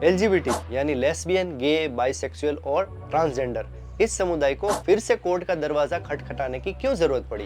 LGBT यानी lesbian, गे, bisexual और transgender, इस समुदाय को फिर से कोर्ट का दरवाजा खटखटाने की क्यों जरूरत पड़ी?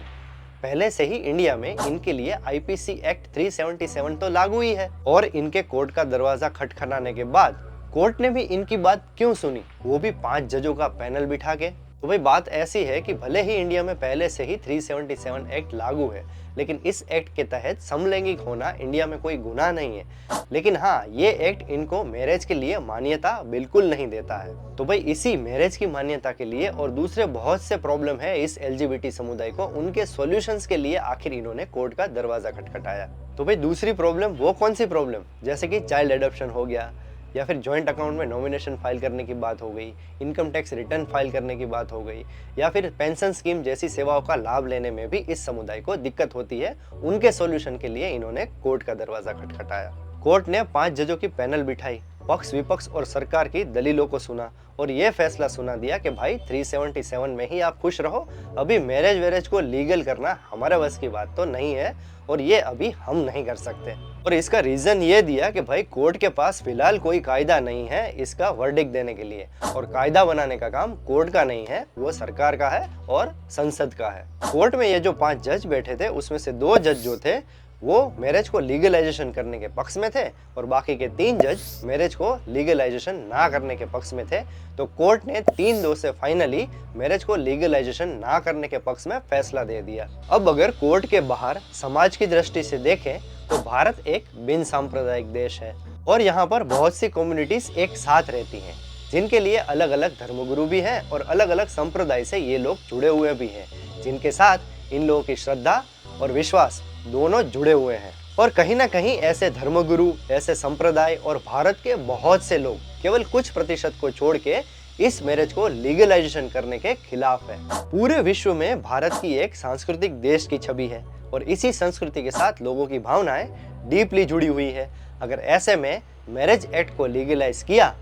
पहले से ही इंडिया में इनके लिए आईपीसी एक्ट 377 तो लागू ही है, और इनके कोर्ट का दरवाजा खटखटाने के बाद कोर्ट ने भी इनकी बात क्यों सुनी, वो भी 5 जजों का पैनल बिठा के। तो भाई बात ऐसी है कि भले ही इंडिया में पहले से ही 377 एक्ट लागू है, लेकिन इस एक्ट के तहत समलैंगिक होना इंडिया में कोई गुनाह नहीं है। लेकिन हाँ, ये एक्ट इनको मैरिज के लिए मान्यता बिल्कुल नहीं देता है। तो भाई इसी मैरिज की मान्यता के लिए और दूसरे बहुत से प्रॉब्लम है इस एलजीबीटी समुदाय को, उनके सॉल्यूशंस के लिए आखिर इन्होंने कोर्ट का दरवाजा खटखटाया। तो भाई दूसरी प्रॉब्लम वो कौन सी प्रॉब्लम, जैसे कि चाइल्ड एडॉप्शन हो गया, या फिर जॉइंट अकाउंट में नॉमिनेशन फाइल करने की बात हो गई, इनकम टैक्स रिटर्न फाइल करने की बात हो गई, या फिर पेंशन स्कीम जैसी सेवाओं का लाभ लेने में भी इस समुदाय को दिक्कत होती है। उनके सॉल्यूशन के लिए इन्होंने कोर्ट का दरवाजा खटखटाया। कोर्ट ने 5 जजों की पैनल बिठाई, पक्ष विपक्ष और सरकार की दलीलों को सुना और ये फैसला सुना दिया कि भाई 377 में ही आप खुश रहो, अभी मैरिज वेरेज को लीगल करना हमारे बस की बात तो नहीं है और ये अभी हम नहीं कर सकते। और इसका रीजन ये दिया कि भाई कोर्ट के पास फिलहाल कोई कायदा नहीं है इसका वर्डिक्ट देने के लिए, और कायदा बनाने का काम कोर्ट का नहीं है, वो सरकार का है और संसद का है। कोर्ट में ये जो 5 जज बैठे थे उसमें से 2 जज जो थे वो मैरिज को लीगलाइजेशन करने के पक्ष में थे और बाकी के 3 जज मैरिज को लीगलाइजेशन ना करने के पक्ष में थे। तो कोर्ट ने 3-2 से फाइनली मैरिज को लीगलाइजेशन ना करने के पक्ष में फैसला दे दिया। अब अगर कोर्ट के बाहर समाज की दृष्टि से देखें तो भारत एक बिन सांप्रदायिक देश है और यहाँ पर बहुत सी कम्युनिटीज एक साथ रहती हैं, जिनके लिए अलग अलग धर्मगुरु भी हैं और अलग अलग संप्रदाय से ये लोग जुड़े हुए भी हैं, जिनके साथ इन लोगों की श्रद्धा और विश्वास दोनों जुड़े हुए हैं। और कहीं ना कहीं ऐसे धर्मगुरु, ऐसे संप्रदाय और भारत के बहुत से लोग केवल कुछ प्रतिशत को छोड़ के इस मैरिज को लीगलाइजेशन करने के खिलाफ है। पूरे विश्व में भारत की एक सांस्कृतिक देश की छवि है और इसी संस्कृति के साथ लोगों की भावनाएं डीपली जुड़ी हुई है। अगर ऐसे में मैरिज एक्ट को लीगलाइज किया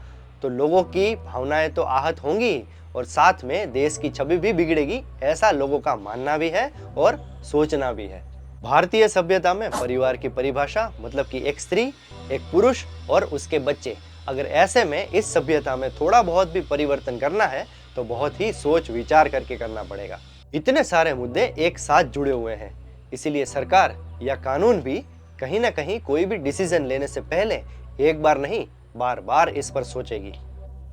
तो लोगों की भावनाएं तो आहत होंगी और साथ में देश की छवि भी बिगड़ेगी, ऐसा लोगों का मानना भी है और सोचना भी है। भारतीय सभ्यता में परिवार की परिभाषा मतलब कि एक स्त्री, एक पुरुष और उसके बच्चे, अगर ऐसे में इस सभ्यता में थोड़ा बहुत भी परिवर्तन करना है तो बहुत ही सोच विचार करके करना पड़ेगा। इतने सारे मुद्दे एक साथ जुड़े हुए हैं, इसीलिए सरकार या कानून भी कहीं ना कहीं कोई भी डिसीजन लेने से पहले एक बार नहीं बार बार इस पर सोचेगी।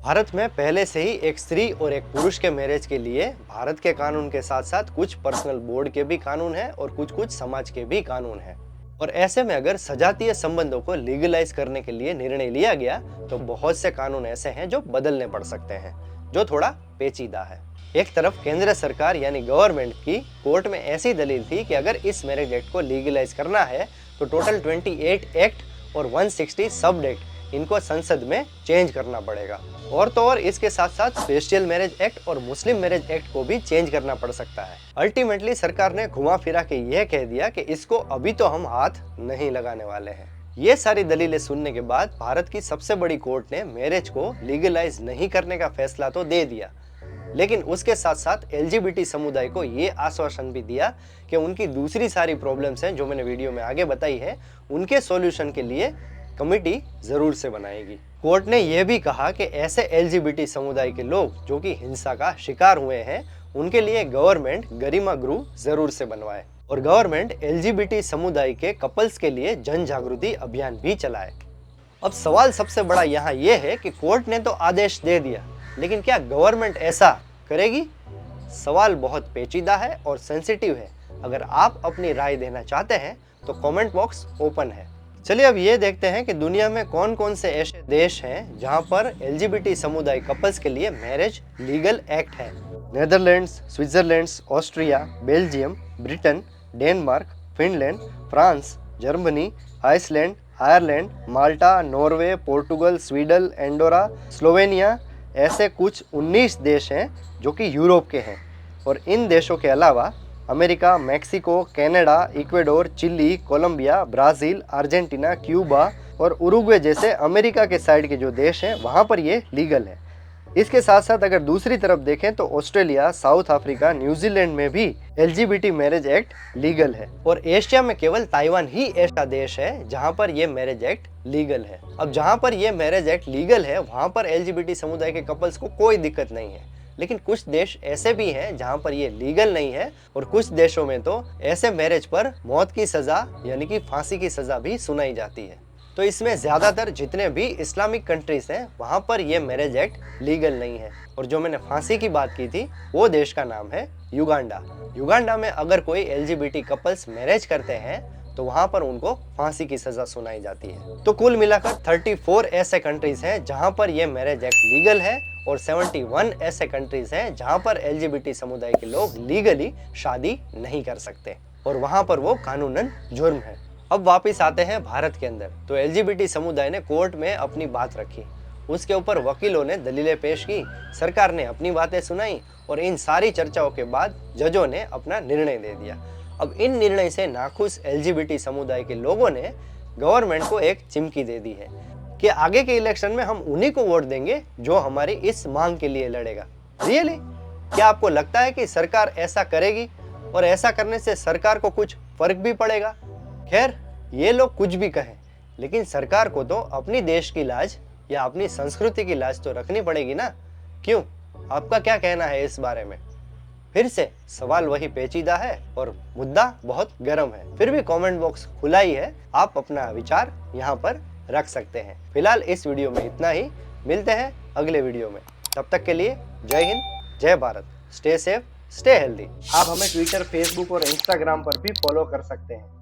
भारत में पहले से ही एक स्त्री और एक पुरुष के मैरिज के लिए भारत के कानून के साथ साथ कुछ पर्सनल बोर्ड के भी कानून हैं और कुछ समाज के भी कानून हैं। और ऐसे में अगर सजातीय संबंधों को लीगलाइज करने के लिए निर्णय लिया गया तो बहुत से कानून ऐसे हैं जो बदलने पड़ सकते हैं, जो थोड़ा पेचीदा है। एक तरफ केंद्र सरकार यानी गवर्नमेंट की कोर्ट में ऐसी दलील थी कि अगर इस मैरिज एक्ट को लीगलाइज करना है तो टोटल 28 एक्ट और 160 सब एक्ट इनको संसद में चेंज करना पड़ेगा। और तो और इसके साथ साथ स्पेशल मैरिज एक्ट और मुस्लिम मैरिज एक्ट को भी चेंज करना पड़ सकता है। अल्टीमेटली सरकार ने घुमा फिरा के यह कह दिया कि इसको अभी तो हम हाथ नहीं लगाने वाले हैं। ये सारी दलीलें सुनने के बाद भारत की सबसे बड़ी कोर्ट ने मैरिज को लीगलाइज नहीं करने का फैसला तो दे दिया, लेकिन उसके साथ साथ एलजीबीटी समुदाय को ये आश्वासन भी दिया कि उनकी दूसरी सारी प्रॉब्लम्स हैं जो मैंने वीडियो में आगे बताई है, उनके सॉल्यूशन के लिए कमेटी जरूर से बनाएगी। कोर्ट ने यह भी कहा कि ऐसे एलजीबीटी समुदाय के लोग जो कि हिंसा का शिकार हुए हैं उनके लिए गवर्नमेंट गरिमा गृह जरूर से बनवाए और गवर्नमेंट एलजीबीटी समुदाय के कपल्स के लिए जन जागृति अभियान भी चलाए। अब सवाल सबसे बड़ा यहाँ यह है कि कोर्ट ने तो आदेश दे दिया, लेकिन क्या गवर्नमेंट ऐसा करेगी? सवाल बहुत पेचीदा है और सेंसिटिव है। अगर आप अपनी राय देना चाहते हैं तो कमेंट बॉक्स ओपन है। चलिए अब ये देखते हैं कि दुनिया में कौन कौन से ऐसे देश हैं जहां पर एलजीबीटी समुदाय कपल्स के लिए मैरिज लीगल एक्ट है। Netherlands, Switzerland, Austria, Belgium, Britain, Denmark, Finland, France, Germany, Iceland, Ireland, Malta, Norway, Portugal, Sweden, Andorra, Slovenia, ऐसे कुछ 19 देश हैं जो कि यूरोप के हैं। और इन देशों के अलावा America, Mexico, Canada, Ecuador, Chile, Colombia, Brazil, Argentina, Cuba और उरुग्वे जैसे अमेरिका के साइड के जो देश हैं वहाँ पर ये लीगल है। इसके साथ साथ अगर दूसरी तरफ देखें तो ऑस्ट्रेलिया, साउथ अफ्रीका, न्यूजीलैंड में भी LGBT मैरिज एक्ट लीगल है और एशिया में केवल ताइवान ही ऐसा देश है जहां पर यह मैरिज एक्ट लीगल है। अब जहां पर यह मैरिज एक्ट लीगल है वहां पर LGBT समुदाय के कपल्स को कोई दिक्कत नहीं है, लेकिन कुछ देश ऐसे भी हैं जहां पर ये लीगल नहीं है और कुछ देशों में तो ऐसे मैरिज पर मौत की सजा यानी कि फांसी की सजा भी सुनाई जाती है। तो इसमें ज्यादातर जितने भी इस्लामिक कंट्रीज हैं वहां पर ये मैरिज एक्ट लीगल नहीं है। और जो मैंने फांसी की बात की थी वो देश का नाम है युगांडा। युगांडा में अगर कोई LGBT कपल्स मैरिज करते हैं तो वहां पर उनको फांसी की सजा सुनाई जाती है। तो कुल मिलाकर 34 ऐसे कंट्रीज हैं जहां पर यह मैरिज एक्ट लीगल है और 71 ऐसे कंट्रीज हैं जहां पर LGBT समुदाय के लोग लीगली शादी नहीं कर सकते और वहां पर वो कानूनन जुर्म है। अब वापस आते हैं भारत के अंदर। तो LGBT समुदाय ने कोर्ट में अपनी बात रखी, उसके ऊपर वकीलों ने दलीलें पेश की, सरकार ने अपनी बातें सुनाई और इन सारी चर्चाओं के बाद जजों ने अपना निर्णय दे दिया। अब इन निर्णय से नाखुश LGBT समुदाय के लोगों ने गवर्नमेंट को एक चिमकी दे दी है कि आगे के इलेक्शन में हम उन्हीं को वोट देंगे जो हमारी इस मांग के लिए लड़ेगा। रियली? क्या आपको लगता है कि सरकार ऐसा करेगी और ऐसा करने से सरकार को कुछ फर्क भी पड़ेगा? खैर, ये लोग कुछ भी कहें, लेकिन सरकार को तो अपनी देश की लाज या अपनी संस्कृति की लाज तो रखनी पड़ेगी ना। क्यों? आपका क्या कहना है इस बारे में? फिर से सवाल वही पेचीदा है और मुद्दा बहुत गर्म है। फिर भी कमेंट बॉक्स खुला ही है, आप अपना विचार यहाँ पर रख सकते हैं। फिलहाल इस वीडियो में इतना ही, मिलते हैं अगले वीडियो में। तब तक के लिए जय हिंद, जय Bharat, stay safe, stay healthy. आप हमें ट्विटर, फेसबुक और इंस्टाग्राम पर भी फॉलो कर सकते हैं।